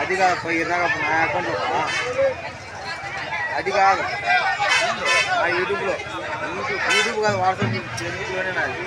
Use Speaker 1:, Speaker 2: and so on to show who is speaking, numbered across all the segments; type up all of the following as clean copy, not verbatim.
Speaker 1: అది కాదు పోయినాక నా అకౌంట్లో అది కాదు నా యూట్యూబ్లో యూట్యూబ్ కాదు వాట్సాప్ ఫేస్బుక్లోనే నాది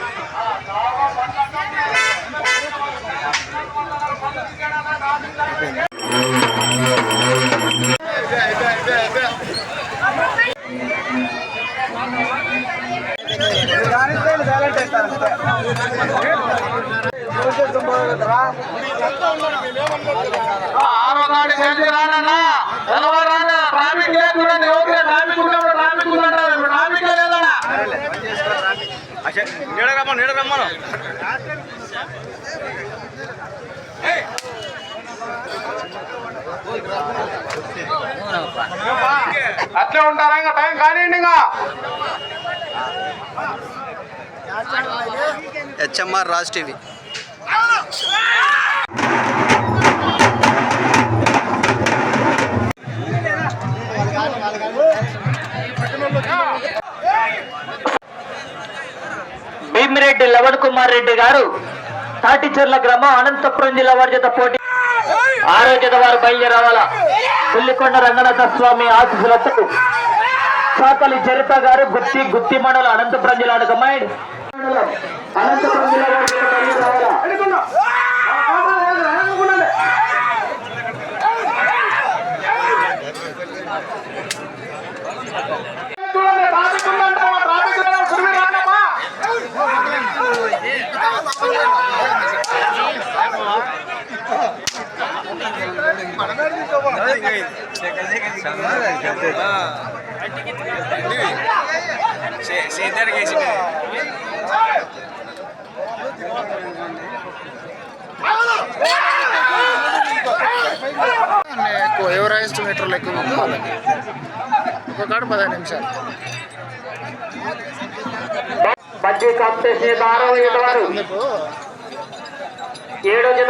Speaker 2: అట్లే ఉంటారా ఇంకా టైం కానివ్వండి ఇంకా
Speaker 1: హెచ్ఎంఆర్ రాజ్ టీవీ
Speaker 3: భీమిరెడ్డి లవణ్ కుమార్ రెడ్డి గారు తాటిచెర్ల గ్రామం అనంతపురం జిల్లా వారి చేత పోటీ 6వ జత వారు బయలుదేరావాల పుల్లికొండ రంగనాథ స్వామి ఆశీస్సులతో సాకలి చరిత గారు గుత్తి మండలం అనంతపురం జిల్లా కమాండ్ అనంతపురం జిల్లా వారి చేత బయలుదేరావాల
Speaker 2: ఎవరైనా మీటర్లు ఎక్కువ ఉందో వాళ్ళకి ఒక కాడ 15 నిమిషాలు
Speaker 3: బడ్జీ కాంపిటీషన్ 6వ జత వారు 7వ జత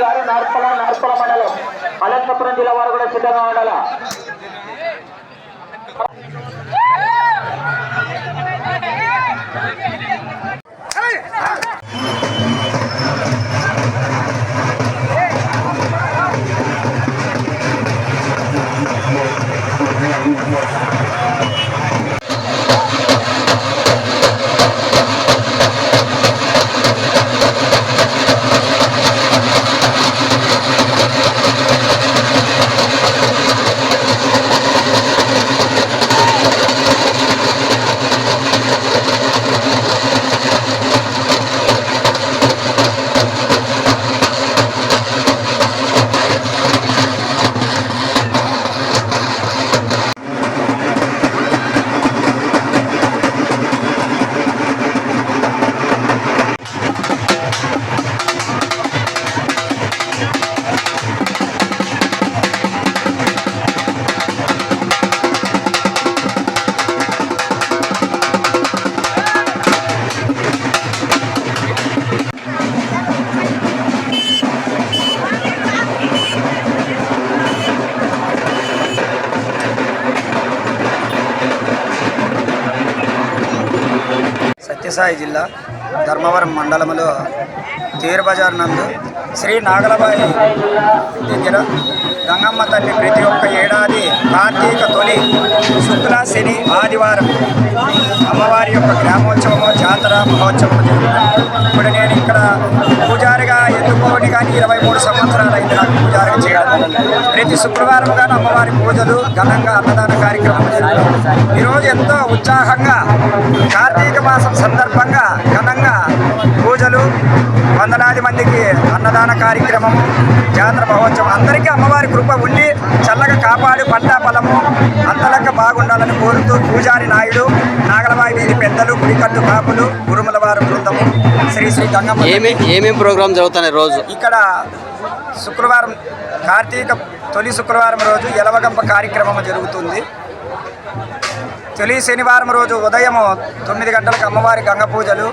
Speaker 3: గారు నార్పల మండలం అనంతపురం జిల్లా వారు కూడా సిద్ధంగా ఉండాలా
Speaker 1: సత్యసాయి జిల్లా ధర్మవరం మండలంలో తీర్ బజార్ నందు శ్రీ నాగలబాయి దగ్గర గంగమ్మ తల్లి ప్రతి ఒక్క ఏడాది కార్తీక తొలి శుక్ల శని ఆదివారం అమ్మవారి యొక్క గ్రామోత్సవము జాతర మహోత్సవం జరుగుతుంది. ఇప్పుడు నేను ఇక్కడ పూజారిగా ఎన్నుకోని కానీ 23 సంవత్సరాలు అయింది నాకు పూజారిగా చేయడం. ప్రతి శుక్రవారం కానీ అమ్మవారి పూజలు ఘనంగా అన్నదాన కార్యక్రమం జరుగుతుంది. ఈరోజు ఎంతో ఉత్సాహంగా కార్తీక మాసం సందర్భంగా ఘనంగా పూజలు, వందలాది మందికి అన్నదాన కార్యక్రమము, జాతర మహోత్సవం అందరికీ అమ్మవారి కృప ఉండి చల్లగా కాపాడు పంటా ఫలము అంతలక్క బాగుండాలని కోరుతూ పూజారి నాయుడు, నాగలబాయి వీధి పెద్దలు, గుడికట్టు కాపులు, గురుముల వారి బృందము, శ్రీ శ్రీ గంగమ్మ.
Speaker 4: ఏమేమి ప్రోగ్రామ్ జరుగుతున్నాయి రోజు
Speaker 1: ఇక్కడ? శుక్రవారం కార్తీక తొలి శుక్రవారం రోజు ఎలవగంప కార్యక్రమం జరుగుతుంది. తొలి శనివారం రోజు ఉదయం 9 గంటలకు అమ్మవారి గంగ పూజలు,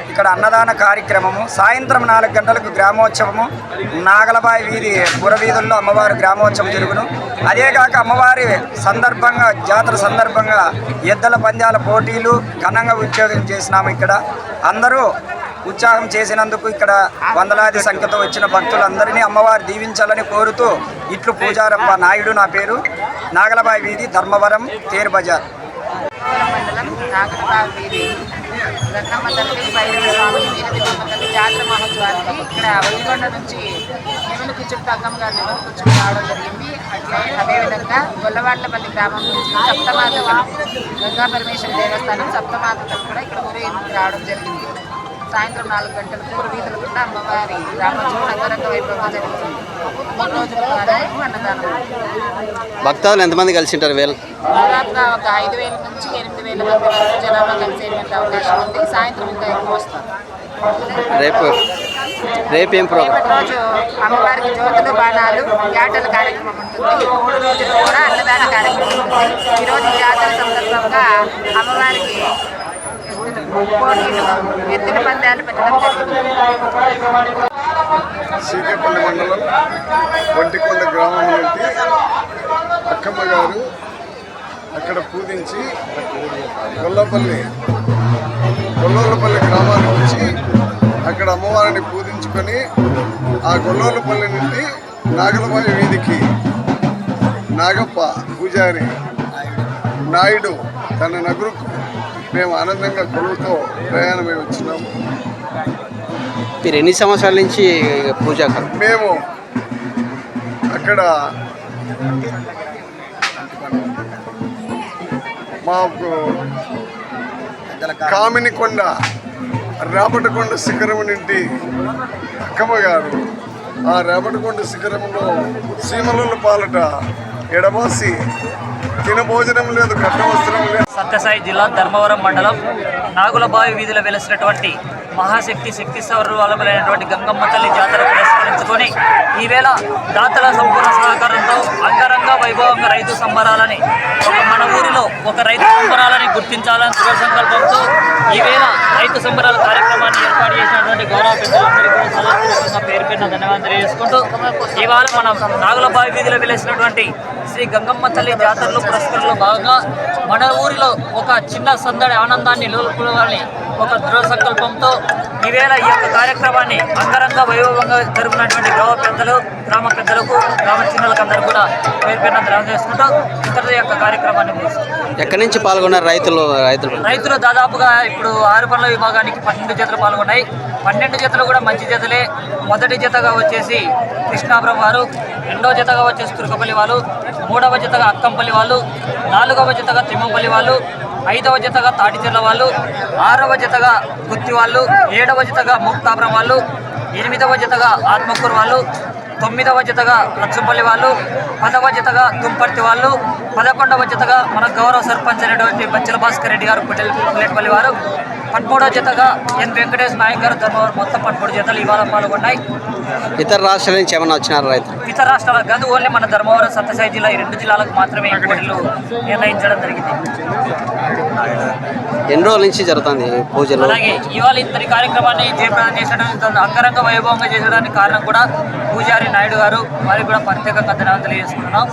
Speaker 1: ఇక్కడ అన్నదాన కార్యక్రమము, సాయంత్రం 4 గంటలకు గ్రామోత్సవము, నాగలబాయి వీధి పురవీధుల్లో అమ్మవారి గ్రామోత్సవం జరుగును. అదేగాక అమ్మవారి సందర్భంగా జాతర సందర్భంగా ఎద్దుల పందాల పోటీలు ఘనంగా ఉద్యోగం చేసినాము. ఇక్కడ అందరూ ఉత్సాహం చేసినందుకు ఇక్కడ వందలాది సంఖ్యతో వచ్చిన భక్తులందరినీ అమ్మవారు దీవించాలని కోరుతూ ఇట్లు పూజారప్ప నాయుడు. నా పేరు నాగలబాయి వీధి, ధర్మవరం, తేరు బజార్.
Speaker 5: మండలం నాగలబావి వీధి గంగమ్మ తల్లి భైరవ స్వామి నీలదివ్వమ్మ తల్లి జాతర మహోత్సవానికి ఇక్కడ ఒలిగొండ నుంచి నిమ్మలకుచ్చుడు తగ్గమ్మ గారు నిమ్మలకుచ్చుడు రావడం జరిగింది. అదేవిధంగా గొల్లవాట్లపల్లి గ్రామం నుంచి సప్తమాత గంగా పరమేశ్వర దేవస్థానం సప్తమాతలు కూడా ఇక్కడ ఊరేగింపు రావడం జరిగింది. సాయంత్రం 4 గంటలకు పురవీధులు కూడా అమ్మవారి గ్రామోత్సవం అంగరంగ వైభవంగా జరుగుతుంది. 3 రోజుల కార్యక్రమం అన్నదానం.
Speaker 4: భక్తులు ఎంతమంది కలిసి ఉంటారు?
Speaker 5: దాదాపుగా ఒక 5,000 నుంచి 8,000 మంది వరకు జనాభా కలిసేటువంటి అవకాశం ఉంది. సాయంత్రం ఇంకా ఎక్కువ వస్తారు.
Speaker 4: రేపేం ప్రోగ్రాం?
Speaker 5: రేపటి రోజు అమ్మవారికి జ్యోతులు, బాణాలు, యాటల కార్యక్రమం ఉంటుంది. 3 రోజులు కూడా అన్నదాన కార్యక్రమం ఉంటుంది. ఈరోజు జాతర సందర్భంగా అమ్మవారికి పోటీలు, ఎద్దుల పందాలు పెట్టడం జరిగింది.
Speaker 6: సీకేపల్లి మండలం వంటికొండ గ్రామం నుండి అక్కమ్మ గారు అక్కడ పూజించి గొల్లూరుపల్లి గ్రామానికి వచ్చి అక్కడ అమ్మవారిని పూజించుకొని ఆ గొల్లూరుపల్లి నుండి నాగలబాయి వీధికి నాగప్ప పూజారి నాయుడు తన నగరుకు మేము ఆనందంగా కొలువుతో ప్రయాణమై వచ్చినాము.
Speaker 4: మీరు ఎన్ని సంవత్సరాల నుంచి పూజ?
Speaker 6: మేము అక్కడ మాకు కామినికొండ రేపటికొండ శిఖరం నుండి అక్కమ్మ గారు ఆ రేపటికొండ శిఖరంలో సీమల పాలట ఎడబాసి తినభోజనం లేదు, కట్టవస్త్రం లేదు.
Speaker 3: సత్యసాయి జిల్లా ధర్మవరం మండలం నాగులబావి వీధిలో వెలిసినటువంటి మహాశక్తి శక్తి స్వరూపాలైనటువంటి గంగమ్మ తల్లి జాతర పురస్కరించుకొని ఈవేళ దాతల సంపూర్ణ సహకారంతో అంగరంగ వైభవంగా రైతు సంబరాలని మన ఊరిలో ఒక రైతు సంబరాలని గుర్తించాలని దృఢ సంకల్పంతో ఈవేళ రైతు సంబరాల కార్యక్రమాన్ని ఏర్పాటు చేసినటువంటి గౌరవ పెద్దలందరికీ కూడా సదస్సుగా పేరు పేరున ధన్యవాదాలు తెలియజేసుకుంటూ ఇవాళ మనం నాగులబావి వీధిలో వెలిసినటువంటి శ్రీ గంగమ్మ తల్లి జాతరలో పురస్కరణలో భాగంగా మన ఊరిలో ఒక చిన్న సందడి ఆనందాన్ని నెలకొల్పాలని ఒక దృఢ సంకల్పంతో ఈవేళ ఈ యొక్క కార్యక్రమాన్ని అంగరంగ వైభవంగా జరుగుతున్నటువంటి గ్రామ పెద్దలకు గ్రామ చిన్నలకు అందరూ కూడా పేరు పేరున ధన్యవాదాలు చేసుకుంటూ ఇతర యొక్క కార్యక్రమాన్ని
Speaker 4: ఎక్కడి నుంచి పాల్గొన్నారు రైతులు?
Speaker 3: దాదాపుగా ఇప్పుడు 6 పనుల విభాగానికి 12 జతలు పాల్గొన్నాయి. 12 జతలు కూడా మంచి జతలే. మొదటి జతగా వచ్చేసి కృష్ణాపురం వారు, 2వ జతగా వచ్చేసి తుర్కపల్లి వాళ్ళు, 3వ జతగా అక్కంపల్లి వాళ్ళు, 4వ జతగా తిమ్మంపల్లి వాళ్ళు, 5వ జతగా తాటిచెర్ల వాళ్ళు, 6వ జతగా గుత్తి వాళ్ళు, 7వ జతగా ముక్తాపురం వాళ్ళు, 8వ జతగా ఆత్మకూరు వాళ్ళు, 9వ జతగా లక్ష్మపల్లి వాళ్ళు, 10వ జతగా తుంపర్తి వాళ్ళు, 11వ జతగా మన గౌరవ సర్పంచ్ అయినటువంటి బచ్చల భాస్కర్ రెడ్డి గారు పుల్లెట్పల్లి వారు, 13వ జతగా ఎన్ వెంకటేష్ నాయక్ గారు ధర్మవరం. మొత్తం 13 జతలు ఇవాళ పాల్గొన్నాయి.
Speaker 4: ఇతర రాష్ట్రాల నుంచి ఏమైనా వచ్చినారు రైతులు?
Speaker 3: ఇతర రాష్ట్రాలకు కాదు, ఓన్లీ మన ధర్మవరం సత్యసాయి జిల్లా ఈ 2 జిల్లాలకు మాత్రమే ఈ పోటీలు నిర్ణయించడం జరిగింది.
Speaker 4: ఎన్ని రోజుల నుంచి జరుగుతుంది పూజలు?
Speaker 3: అలాగే ఇవాళ ఇంతటి కార్యక్రమాన్ని జయప్రదం చేసడానికి అంగరంగ వైభవంగా చేసడానికి కారణం కూడా పూజారి నాయుడు గారు, వారికి కూడా ప్రత్యేకంగా ధన్యవాదాలు తెలియజేసుకుంటున్నాం.